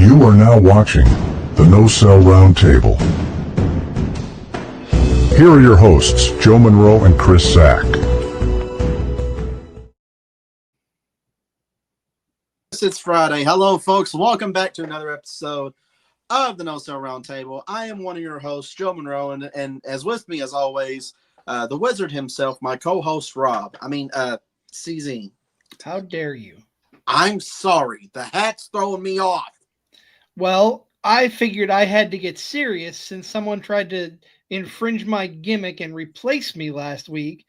You are now watching the No Cell Roundtable. Here are your hosts, Joe Monroe and Chris Sack. It's Friday. Hello, folks. Welcome back to another episode of the No Cell Roundtable. I am one of your hosts, Joe Monroe, and as with me, as always, the wizard himself, my co-host, Rob. CZ. How dare you? I'm sorry. The hat's throwing me off. Well, I figured I had to get serious since someone tried to infringe my gimmick and replace me last week.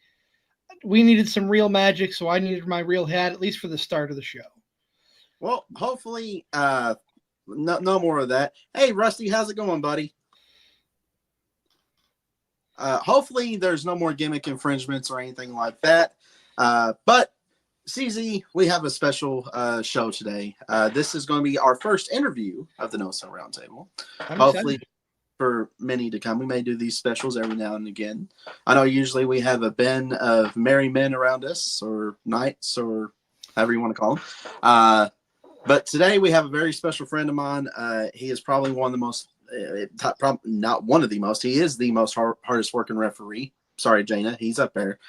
We needed some real magic, so I needed my real hat, at least for the start of the show. Well, hopefully, no more of that. Hey, Rusty, how's it going, buddy? Hopefully there's no more gimmick infringements or anything like that. But CZ, we have a special show today. This is going to be our first interview of the No Cell Roundtable. Hopefully, for many to come. We may do these specials every now and again. I know usually we have a band of merry men around us, or knights, or however you want to call them. But today we have a very special friend of mine. He is probably one of the most, not one of the most, he is the most hardest working referee. Sorry, Jaina, he's up there.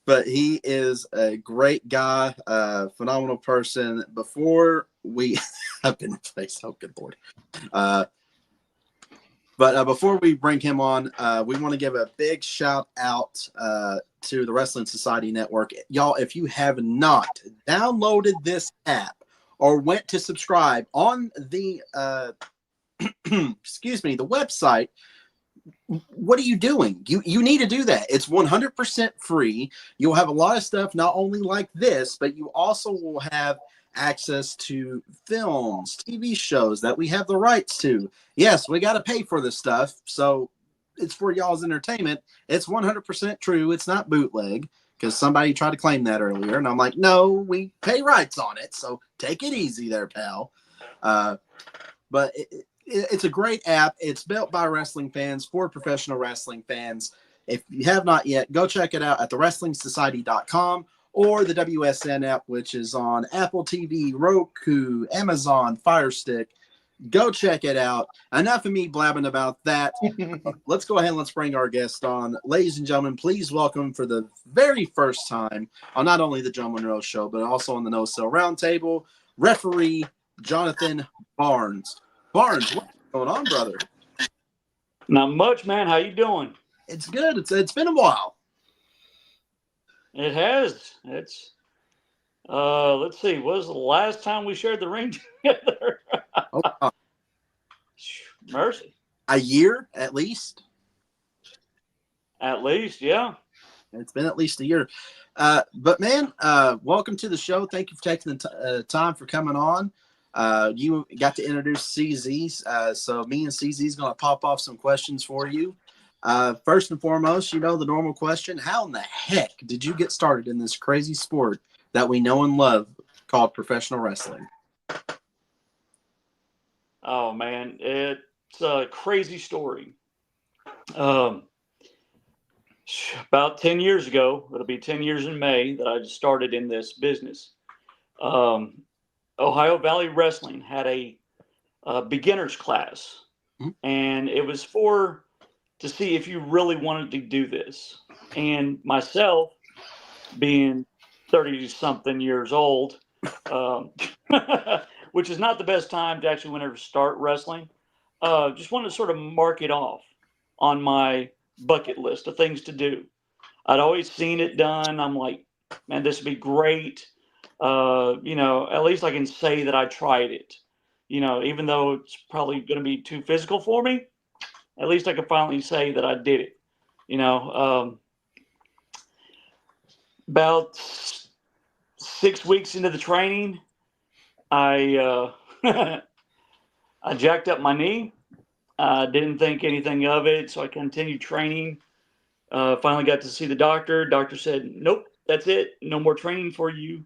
But he is a great guy, phenomenal person. Before we have been in place, oh good Lord. But before we bring him on, we want to give a big shout out to the Wrestling Society Network. Y'all, if you have not downloaded this app or went to subscribe on the the website, what are you doing? You need to do that. It's 100% free. You'll have a lot of stuff, not only like this, but you also will have access to films, TV shows that we have the rights to. Yes, we got to pay for this stuff, so it's for y'all's entertainment. It's 100% true. It's not bootleg, because somebody tried to claim that earlier, and I'm like, no, we pay rights on it, so take it easy there, pal. But it's a great app. It's built by wrestling fans for professional wrestling fans. If you have not yet, go check it out at thewrestlingsociety.com or the WSN app, which is on Apple TV, Roku, Amazon, Fire Stick. Go check it out. Enough of me blabbing about that. Let's go ahead and let's bring our guest on. Ladies and gentlemen, please welcome for the very first time on not only the Joe Monroe Show, but also on the No Cell Roundtable, referee Jonathan Barnes. Barnes, what's going on, brother? Not much, man. How you doing? It's good. It's been a while. It has. It's let's see. What was the last time we shared the ring together? Oh, Mercy. a year at least. At least, yeah. It's been at least a year. But man, welcome to the show. Thank you for taking the time for coming on. You got to introduce CZ, so me and CZ is going to pop off some questions for you. First and foremost, the normal question: how in the heck did you get started in this crazy sport that we know and love called professional wrestling? Oh man, it's a crazy story. About 10 years ago, it'll be 10 years in May that I started in this business. Ohio Valley Wrestling had a beginner's class, and it was to see if you really wanted to do this. And myself, being 30-something years old, which is not the best time to actually whenever start wrestling, just wanted to sort of mark it off on my bucket list of things to do. I'd always seen it done. I'm like, man, this would be great. At least I can say that I tried it. Even though it's probably going to be too physical for me, at least I can finally say that I did it. About 6 weeks into the training, I I jacked up my knee. I didn't think anything of it, so I continued training. Finally got to see the doctor. Doctor said, nope, that's it. No more training for you.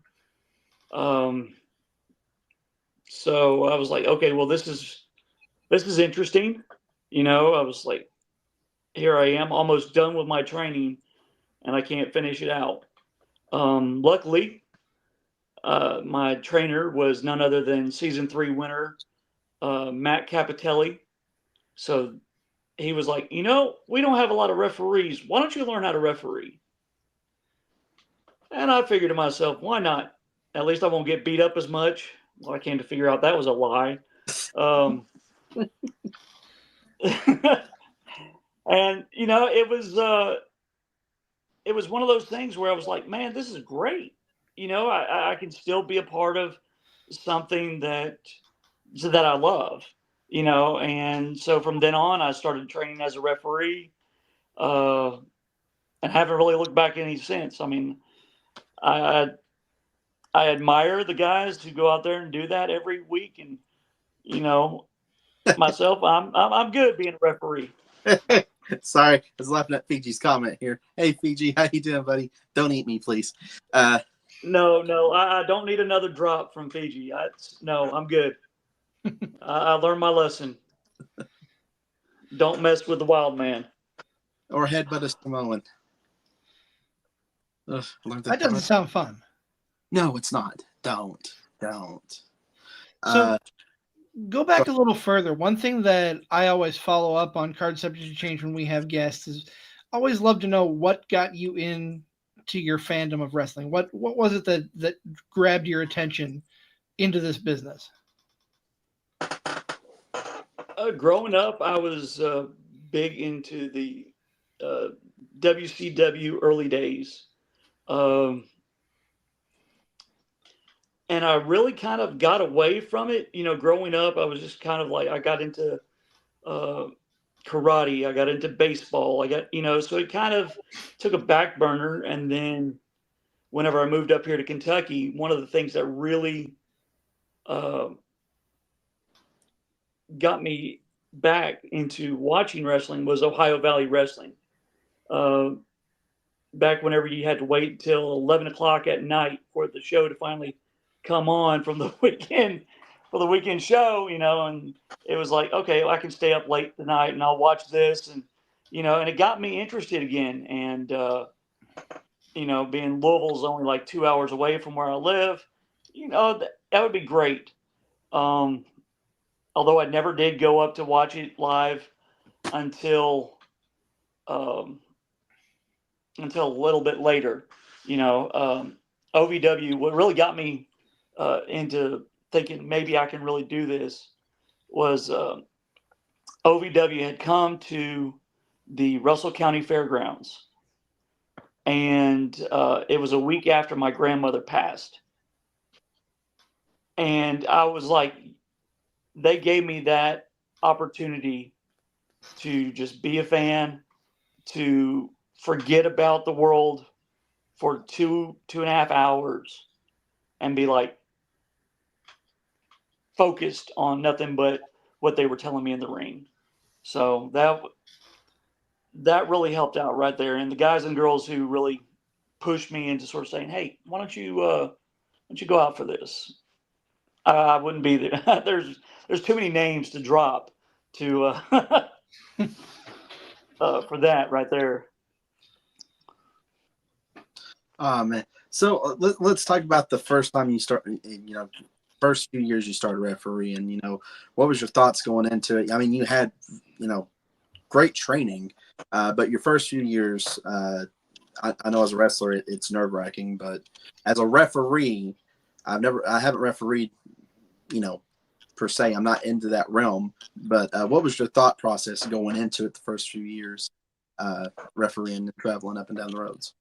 So I was like, okay, well, this is interesting. I was like, here I am almost done with my training and I can't finish it out. Luckily, my trainer was none other than season 3 winner Matt Capitelli. So he was like, we don't have a lot of referees. Why don't you learn how to referee? And I figured to myself, why not? At least I won't get beat up as much. Well, I came to figure out that was a lie. And it was one of those things where I was like, man, this is great. I can still be a part of something that I love. And so from then on, I started training as a referee, and haven't really looked back any since. I mean, I admire the guys who go out there and do that every week, and myself, I'm good being a referee. Sorry, I was laughing at Fiji's comment here. Hey, Fiji, how you doing, buddy? Don't eat me, please. No, I don't need another drop from Fiji. I'm good. I learned my lesson. Don't mess with the wild man. Or headbutt a Samoan. Ugh, That doesn't sound fun. No, it's not. Don't. So go back a little further. One thing that I always follow up on Card Subject to Change when we have guests is always love to know what got you into your fandom of wrestling. What was it that grabbed your attention into this business? Growing up, I was big into the WCW early days. And I really kind of got away from it. Growing up, I was just kind of like, I got into karate, I got into baseball, so it kind of took a back burner. And then whenever I moved up here to Kentucky, one of the things that really got me back into watching wrestling was Ohio Valley Wrestling. Back whenever you had to wait till 11 o'clock at night for the show to finally come on from the weekend for the weekend show, and it was like, okay, I can stay up late tonight and I'll watch this. And, and it got me interested again. And, being Louisville's only like 2 hours away from where I live, that would be great. Although I never did go up to watch it live until a little bit later. OVW, what really got me into thinking maybe I can really do this was OVW had come to the Russell County Fairgrounds, and it was a week after my grandmother passed. And I was like, they gave me that opportunity to just be a fan, to forget about the world for 2.5 hours and be like focused on nothing but what they were telling me in the ring. So that really helped out right there. And the guys and girls who really pushed me into sort of saying, hey, why don't you go out for this? I wouldn't be there. There's too many names to drop to for that right there. Oh man. So let's talk about the first time you start. First few years you started refereeing. What was your thoughts going into it? I mean, you had great training, but your first few years, I know as a wrestler it's nerve wracking, but as a referee, I haven't refereed, per se. I'm not into that realm. But what was your thought process going into it the first few years, refereeing and traveling up and down the roads?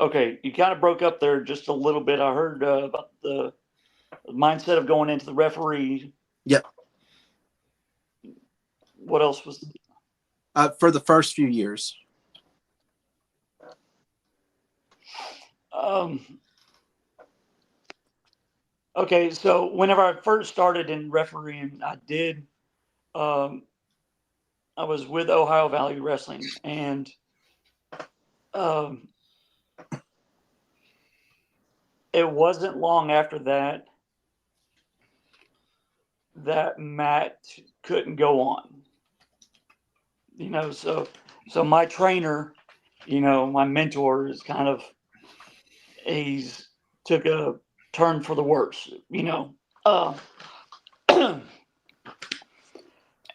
Okay, you kind of broke up there just a little bit. I heard about the mindset of going into the referee. Yep. What else was? For the first few years. Okay, so whenever I first started in refereeing, I did. I was with Ohio Valley Wrestling, and it wasn't long after that Matt couldn't go on. So my trainer, my mentor is kind of, he's took a turn for the worse, Uh,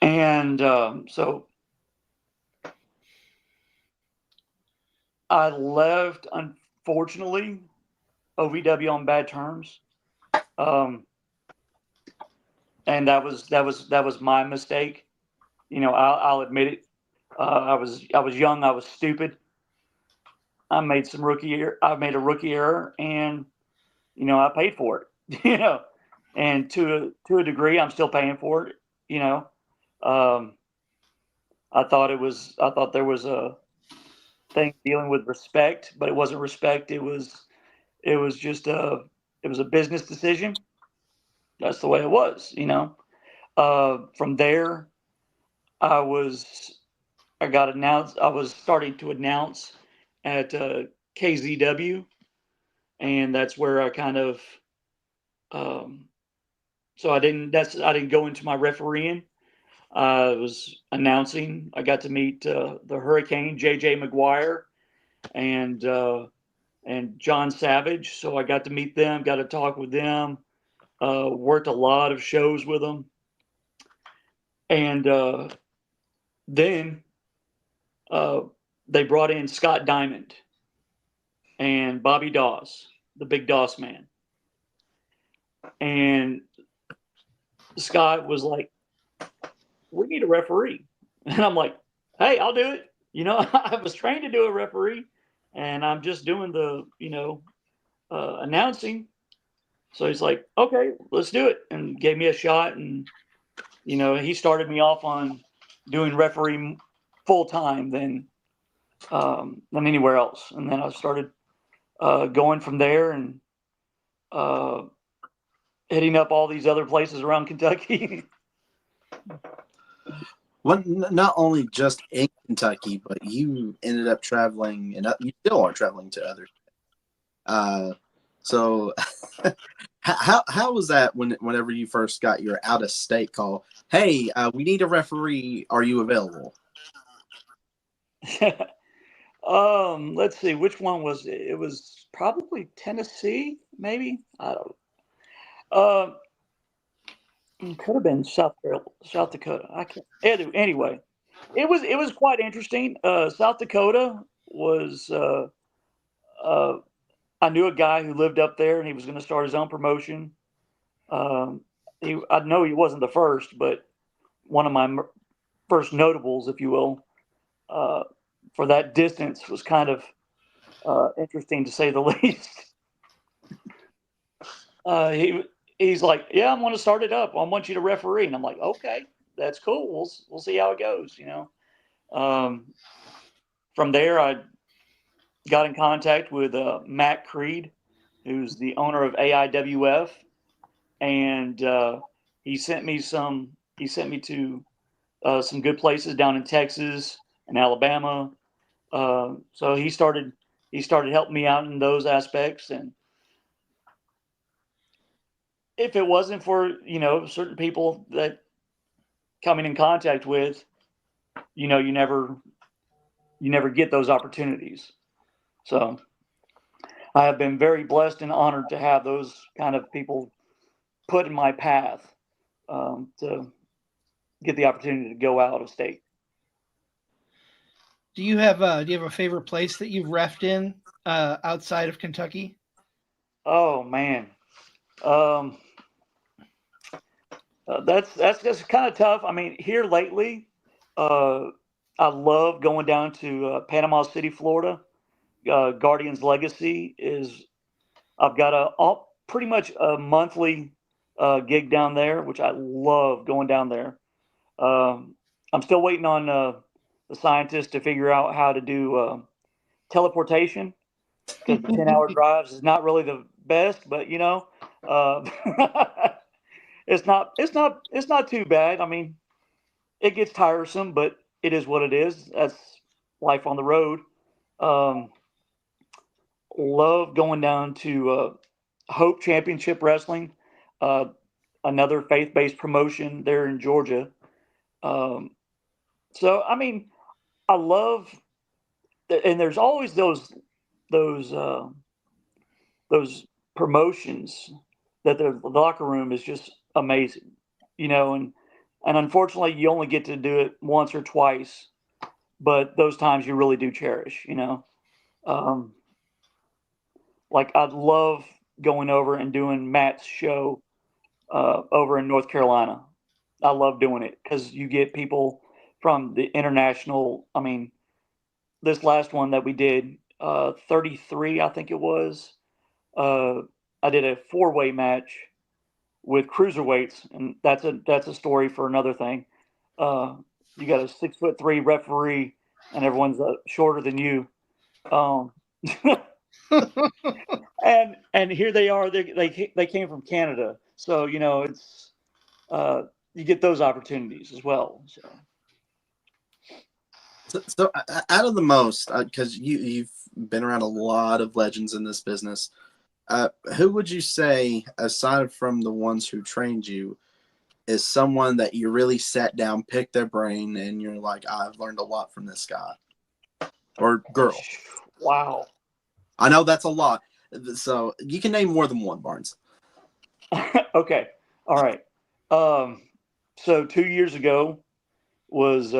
and so I left, unfortunately, OVW on bad terms, and that was my mistake. I'll admit it. I was young. I was stupid. I made a rookie error, and I paid for it. And to a degree, I'm still paying for it. Um, I thought there was a thing dealing with respect, but it wasn't respect. It was just it was a business decision. That's the way it was. From there, I was I got announced. I was starting to announce at KZW, and that's where I kind of. So I didn't go into my refereeing. I was announcing. I got to meet the Hurricane JJ McGuire and John Savage. So I got to meet them. Got to talk with them. Worked a lot of shows with them, and then they brought in Scott Diamond and Bobby Doss, the Big Doss Man. And Scott was like, "We need a referee." And I'm like, "Hey, I'll do it." I was trained to do a referee, and I'm just doing the, announcing. So he's like, "Okay, let's do it," and gave me a shot. And, he started me off on doing referee full time than anywhere else. And then I started going from there and uh, hitting up all these other places around Kentucky. Well, not only just in Kentucky, but you ended up traveling, and you still are traveling to other. So, how was that whenever you first got your out of state call? Hey, we need a referee. Are you available? Let's see, which one was it? It was probably Tennessee, maybe. I don't. Uh, it could have been South Dakota. I can't. Anyway, it was quite interesting. South Dakota was. Uh, I knew a guy who lived up there, and he was going to start his own promotion. I know he wasn't the first, but one of my first notables, if you will, for that distance was kind of interesting to say the least. He's like, "Yeah, I'm going to start it up. I want you to referee," and I'm like, "Okay, that's cool. We'll see how it goes." From there, I got in contact with Matt Creed, who's the owner of AIWF, and he sent me to some good places down in Texas and Alabama. So he started helping me out in those aspects. And if it wasn't for certain people that coming in contact with, you never get those opportunities. So I have been very blessed and honored to have those kind of people put in my path to get the opportunity to go out of state. Do you have a favorite place that you've refed in outside of Kentucky? Oh man, that's just kind of tough. I mean, here lately, I love going down to Panama City, Florida. Guardians Legacy is. I've got pretty much a monthly gig down there, which I love going down there. I'm still waiting on the scientists to figure out how to do teleportation, because the 10-hour drives is not really the best, but it's not too bad. I mean, it gets tiresome, but it is what it is. That's life on the road. Love going down to Hope Championship Wrestling, another faith-based promotion there in Georgia. So I mean, I love, and there's always those those promotions that the locker room is just amazing, and unfortunately you only get to do it once or twice, but those times you really do cherish. Um, like I'd love going over and doing Matt's show over in North Carolina. I love doing it because you get people from the international. I mean, this last one that we did, 33, I think it was. Uh, I did a four-way match with cruiserweights, and that's a story for another thing. Uh, you got a 6'3" referee, and everyone's shorter than you. Um, and here they are. They came from Canada, so it's you get those opportunities as well. So out of the most, because you've been around a lot of legends in this business, who would you say, aside from the ones who trained you, is someone that you really sat down, picked their brain, and you're like, I've learned a lot from this guy or girl? Wow. I know that's a lot. So you can name more than one, Barnes. Okay. All right. So 2 years ago was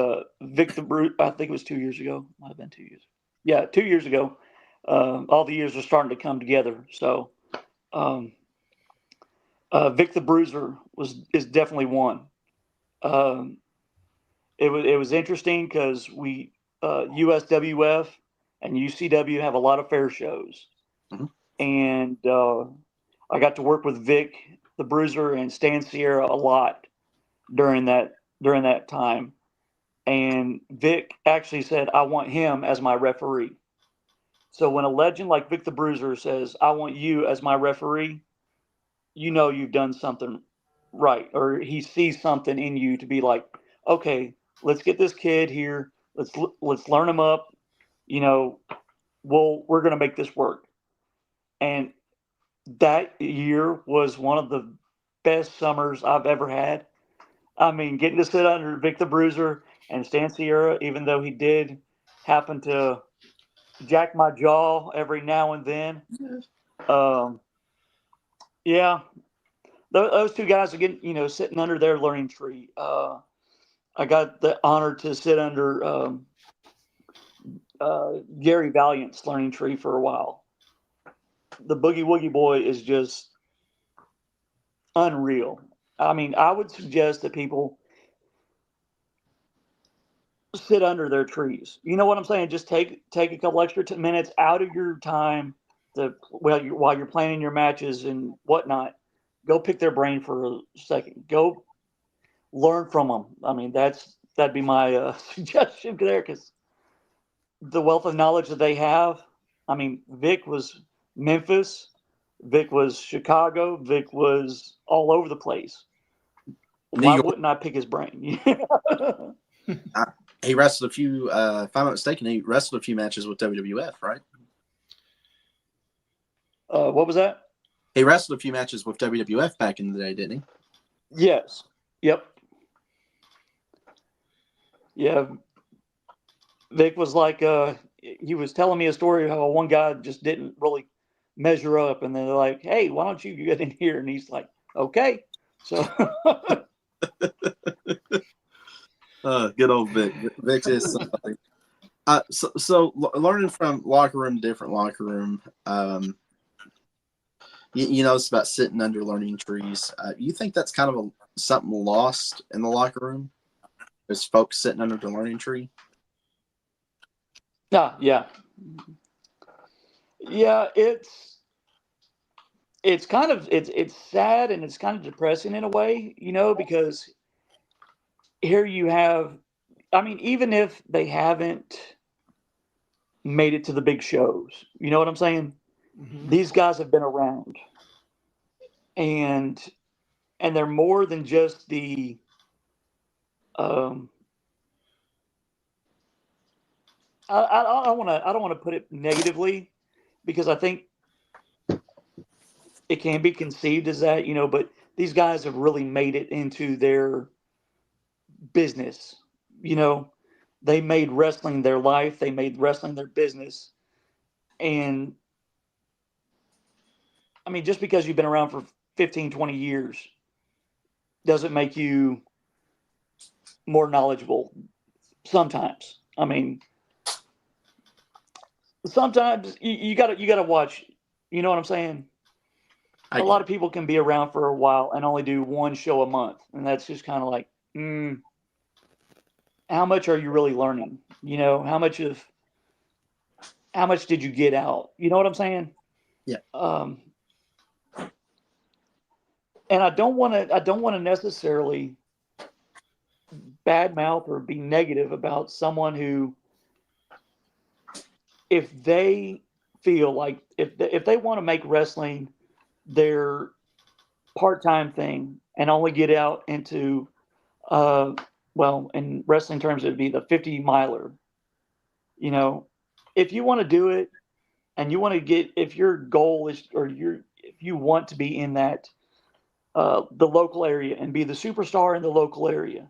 Vic the Brute. I think it was 2 years ago. Might have been 2 years. Yeah, 2 years ago. All the years are starting to come together. So Vic the Bruiser is definitely one. It was interesting because we USWF and UCW have a lot of fair shows, and I got to work with Vic the Bruiser and Stan Sierra a lot during that time. And Vic actually said, I want him as my referee. So when a legend like Vic the Bruiser says, I want you as my referee, you've done something right. Or he sees something in you to be like, okay, let's get this kid here. Let's learn him up. We're going to make this work. And that year was one of the best summers I've ever had. I mean, getting to sit under Vic the Bruiser and Stan Sierra, even though he did happen to jack my jaw every now and then. Yeah, those two guys again, sitting under their learning tree. I got the honor to sit under Gary Valiant's learning tree for a while. The Boogie Woogie Boy is just unreal. I mean, I would suggest that people sit under their trees. You know what I'm saying? Just take a couple extra minutes out of your time while you're planning your matches and whatnot. Go pick their brain for a second. Go learn from them. I mean, that'd be my suggestion there, because the wealth of knowledge that they have. I mean, Vic was Memphis, Vic was Chicago, Vic was all over the place. Why wouldn't I pick his brain? He wrestled a few, if I'm not mistaken, he wrestled a few matches with WWF, right? What was that? He wrestled a few matches with WWF back in the day, didn't he? Yes. Yep. Yeah. Vic was like, he was telling me a story of how one guy just didn't really measure up, and they're like, hey, why don't you get in here? And he's like, okay. So. Good old Vic. Vic is something. So learning from locker room, different locker room, it's about sitting under learning trees. You think that's kind of something lost in the locker room? Is folks sitting under the learning tree? Yeah. It's kind of it's sad, and it's kind of depressing in a way, because here you have, I mean, even if they haven't made it to the big shows, you know what I'm saying? Mm-hmm. These guys have been around, and they're more than just the I don't want to put it negatively, because I think it can be conceived as that, but these guys have really made it into their business. They made wrestling their life. They made wrestling their business. And I mean, just because you've been around for 15, 20 years doesn't make you more knowledgeable sometimes. I mean, sometimes you gotta watch, you know what I'm saying? A lot of people can be around for a while and only do one show a month. And that's just kind of like, how much are you really learning? You know, how much did you get out? You know what I'm saying? Yeah. And I don't want to necessarily badmouth or be negative about someone who, if they feel like if they want to make wrestling their part-time thing and only get out into, well, in wrestling terms, it'd be the 50 miler. You know, if you want to do it and you want to get, if your goal is, if you want to be in that, the local area and be the superstar in the local area,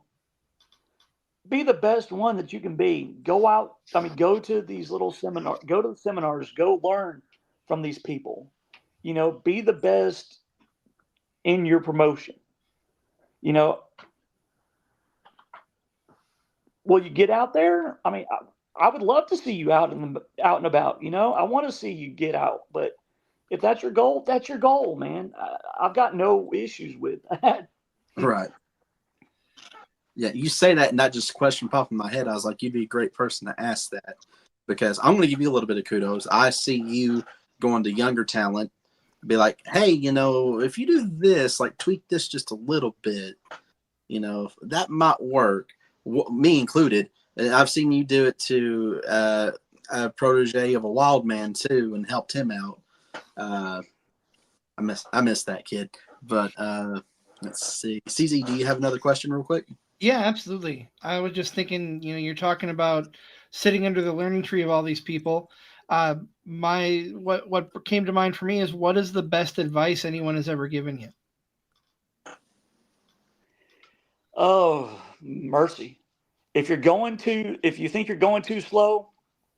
be the best one that you can be. Go out. I mean, go to these little seminars, go to the seminars, go learn from these people, you know, be the best in your promotion. You know, will you get out there? I mean, I would love to see you out and about, you know, I want to see you get out, but if that's your goal, man. I've got no issues with that. Right. Yeah, you say that, and that just question popped in my head. I was like, you'd be a great person to ask that, because I'm going to give you a little bit of kudos. I see you going to younger talent, be like, hey, you know, if you do this, like tweak this just a little bit, you know, that might work. Me included. And I've seen you do it to a protege of a wild man too, and helped him out. I miss that kid. But let's see. CZ, do you have another question real quick? Yeah, absolutely. I was just thinking, you know, you're talking about sitting under the learning tree of all these people. What came to mind for me is, what is the best advice anyone has ever given you? Oh, mercy. If you think you're going too slow,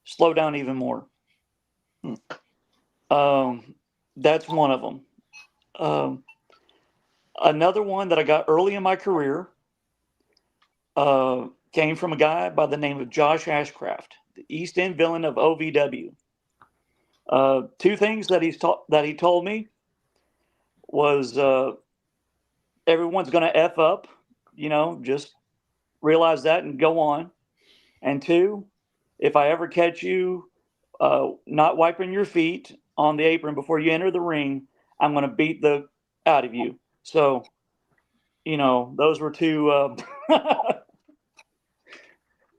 slow down even more. That's one of them. Another one that I got early in my career came from a guy by the name of Josh Ashcraft, the East End villain of OVW. Two things that he told me was, everyone's going to F up, you know, just realize that and go on. And two, if I ever catch you not wiping your feet on the apron before you enter the ring, I'm going to beat the out of you. So, you know, those were two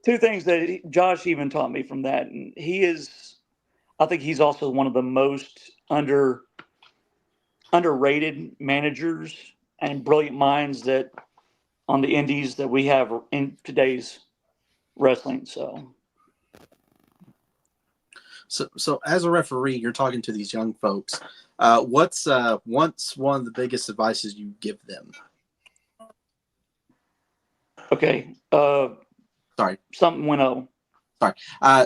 two things that Josh even taught me from that. And I think he's also one of the most underrated managers and brilliant minds that on the indies that we have in today's wrestling. So as a referee, you're talking to these young folks. What's one of the biggest advices you give them? Okay. Sorry. Something went on. Sorry.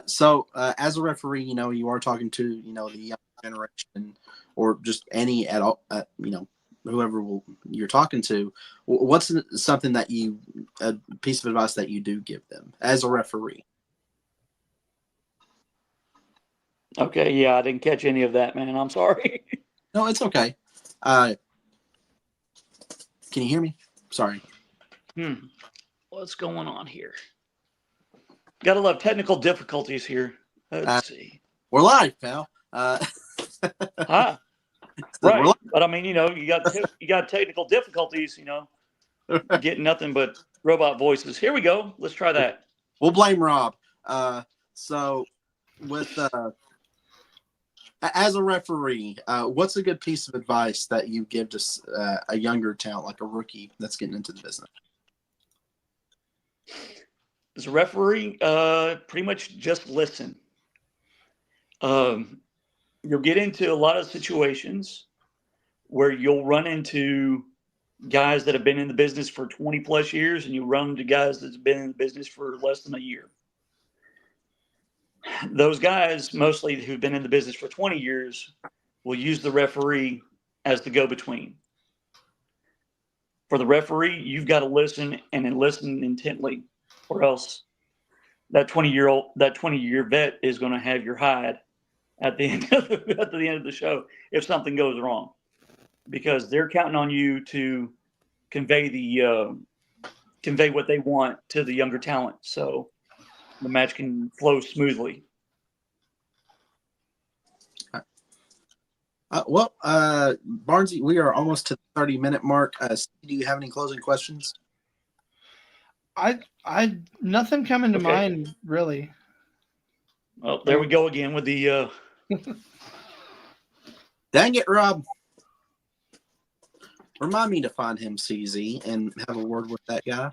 So as a referee, you know, you are talking to, you know, the young generation, or just any at all, you know, whoever you're talking to. What's something that a piece of advice that you do give them as a referee? Okay, yeah, I didn't catch any of that, man. I'm sorry. No, it's okay. Can you hear me? Sorry. What's going on here? Gotta love technical difficulties here. Let's see. We're live, pal. Right. But I mean, you know, you got technical difficulties, you know, getting nothing but robot voices. Here we go. Let's try that. We'll blame Rob. So with as a referee, what's a good piece of advice that you give to a younger talent, like a rookie that's getting into the business? As a referee, pretty much just listen. You'll get into a lot of situations where you'll run into guys that have been in the business for 20 plus years, and you run into guys that's been in the business for less than a year. Those guys, mostly who've been in the business for 20 years, will use the referee as the go-between. For the referee, you've got to listen and then listen intently, or else that 20-year vet is going to have your hide at the end of the show if something goes wrong, because they're counting on you to convey what they want to the younger talent, so the match can flow smoothly. Barnesy, we are almost to the 30-minute mark. Do you have any closing questions? I nothing coming to mind really. Well, there we go again with the. Dang it, Rob! Remind me to find him, CZ, and have a word with that guy.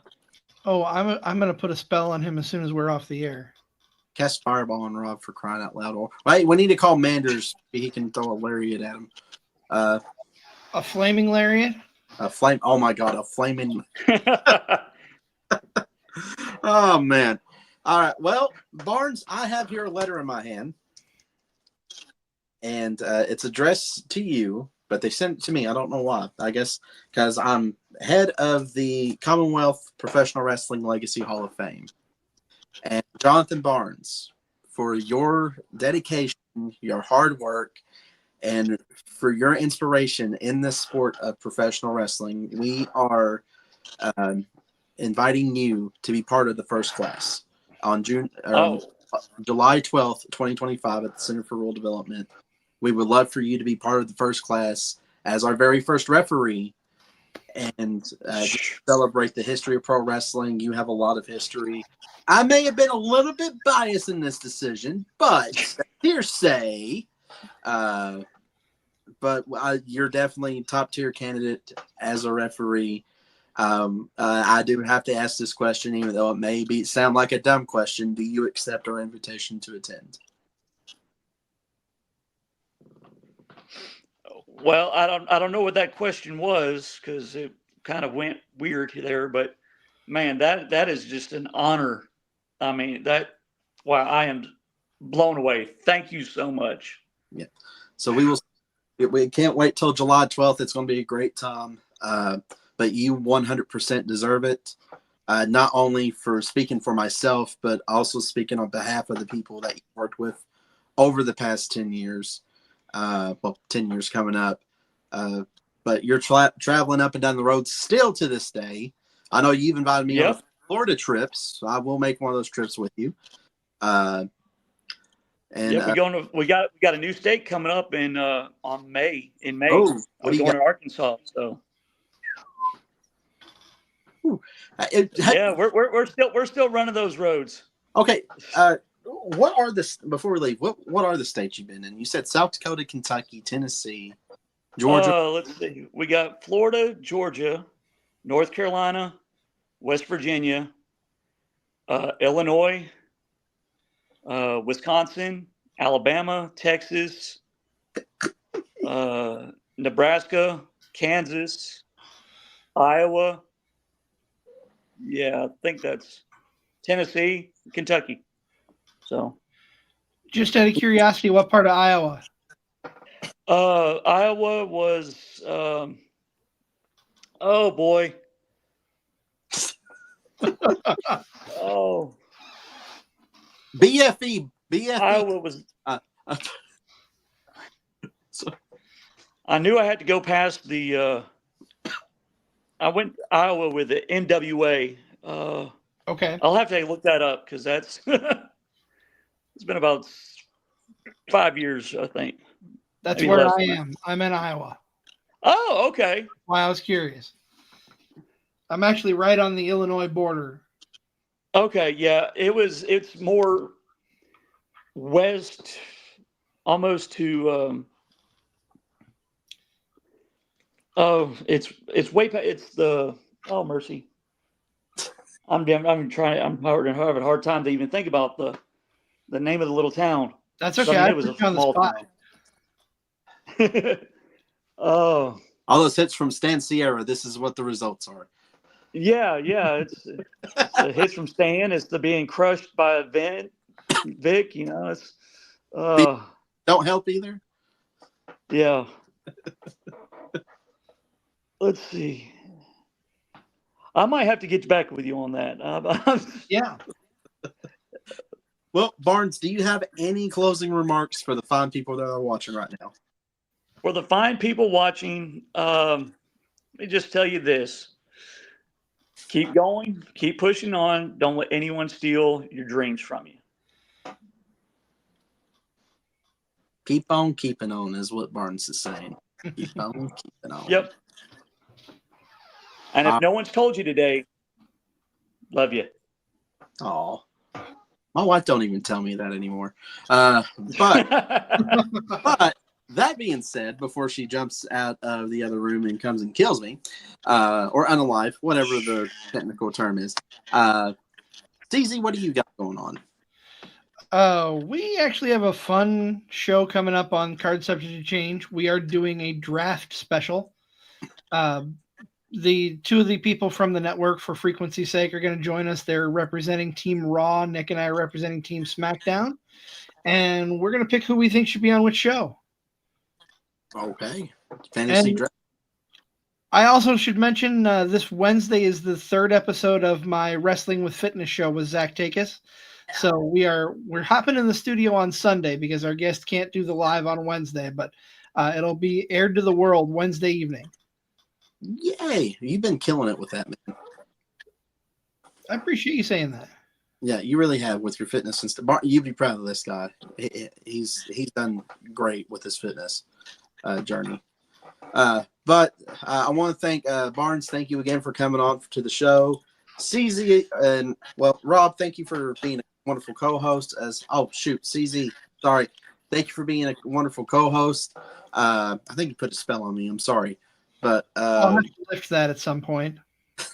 Oh, I'm gonna put a spell on him as soon as we're off the air. Cast fireball on Rob, for crying out loud. Right, we need to call Manders. He can throw a lariat at him. A flaming lariat? A flame. Oh my God, a flaming. Oh man. All right. Well, Barnes, I have here a letter in my hand, and it's addressed to you, but they sent it to me. I don't know why. I guess because I'm head of the Commonwealth Professional Wrestling Legacy Hall of Fame. And Jonathan Barnes, for your dedication, your hard work, and for your inspiration in this sport of professional wrestling, we are inviting you to be part of the first class on July 12th, 2025 at the Center for Rural Development. We would love for you to be part of the first class as our very first referee and celebrate the history of pro wrestling. You have a lot of history. I may have been a little bit biased in this decision, but hearsay. But you're definitely a top tier candidate as a referee. I do have to ask this question, even though it may sound like a dumb question. Do you accept our invitation to attend? Well, I don't know what that question was, because it kind of went weird there. But man, that is just an honor. I mean, I am blown away. Thank you so much. Yeah. So we can't wait till July 12th. It's going to be a great time. But you 100% deserve it. Not only for speaking for myself, but also speaking on behalf of the people that you worked with over the past 10 years. 10 years coming up. But you're traveling up and down the road still to this day. I know you've invited me on Florida trips, so I will make one of those trips with you. We got a new state coming up in May. Oh, we're going to Arkansas. So we're still running those roads. Okay. What are before we leave? What are the states you've been in? You said South Dakota, Kentucky, Tennessee, Georgia. Let's see. We got Florida, Georgia, North Carolina, West Virginia, Illinois, Wisconsin, Alabama, Texas, Nebraska, Kansas, Iowa. Yeah, I think that's Tennessee, Kentucky. So, just out of curiosity, what part of Iowa? Iowa was, oh boy. Oh. BFE. Iowa was. I knew I had to go past the. I went Iowa with the NWA. Okay. I'll have to look that up, because that's. It's been about 5 years, I think. That's maybe where I am. I'm in Iowa. Oh, okay. Why I was curious. I'm actually right on the Illinois border. Okay, yeah. It's more west, almost to it's way past, it's the, oh mercy. I'm having a hard time to even think about the name of the little town. That's okay. I was a small town. Oh, all those hits from Stan Sierra. This is what the results are. Yeah. It's the hits from Stan. It's the being crushed by Vic. You know, it's don't help either. Yeah. let's see. I might have to get back with you on that. Yeah. Well, Barnes, do you have any closing remarks for the fine people that are watching right now? For the fine people watching, let me just tell you this. Keep going. Keep pushing on. Don't let anyone steal your dreams from you. Keep on keeping on is what Barnes is saying. Keep on keeping on. Yep. And if no one's told you today, love you. Oh, my wife don't even tell me that anymore. But that being said, before she jumps out of the other room and comes and kills me, or unalive, whatever the technical term is, CZ, what do you got going on? We actually have a fun show coming up on Card Subject to Change. We are doing a draft special. The two of the people from the network, for frequency's sake, are going to join us. They're representing Team Raw. Nick and I are representing Team SmackDown. And we're going to pick who we think should be on which show. Okay. Fantasy draft. I also should mention this Wednesday is the third episode of my Wrestling with Fitness show with Zach Takis. So we're hopping in the studio on Sunday because our guest can't do the live on Wednesday, but it'll be aired to the world Wednesday evening. Yay. You've been killing it with that, man. I appreciate you saying that. Yeah, you really have with your fitness and stuff. You'd be proud of this guy. He's done great with his fitness journey. But I want to thank Barnes. Thank you again for coming on to the show. CZ and Rob, thank you for being a wonderful co-host. CZ, sorry. Thank you for being a wonderful co-host. I think you put a spell on me. I'm sorry, but I'll have to lift that at some point.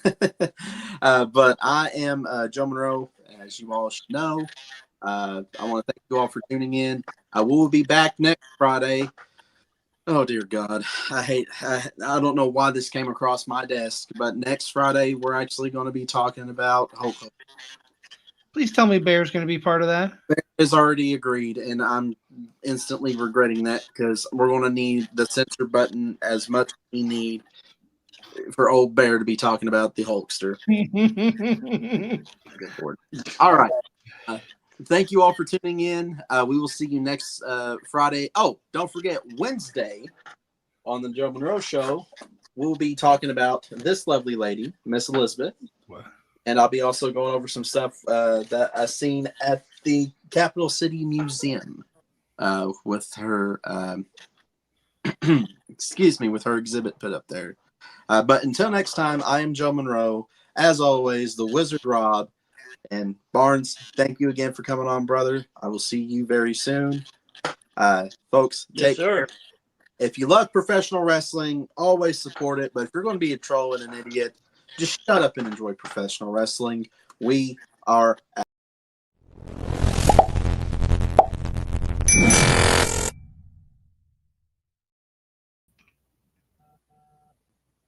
But I am Joe Monroe, as you all should know. I want to thank you all for tuning in. I will be back next Friday. Oh dear God, I don't know why this came across my desk, but next Friday we're actually going to be talking about Hulk Hogan. Please tell me Bear's going to be part of that. Bear is already agreed, and I'm instantly regretting that because we're going to need the censor button as much as we need for old Bear to be talking about the Hulkster. Good Lord. All right. Thank you all for tuning in. We will see you next Friday. Oh, don't forget, Wednesday on the Joe Monroe Show, we'll be talking about this lovely lady, Miss Elizabeth. What? And I'll be also going over some stuff that I've seen at the Capital City Museum with her, with her exhibit put up there. But until next time, I am Joe Monroe. As always, the Wizard Rob. And Barnes, thank you again for coming on, brother. I will see you very soon. Folks, take care. If you love professional wrestling, always support it. But if you're going to be a troll and an idiot, just shut up and enjoy professional wrestling. We are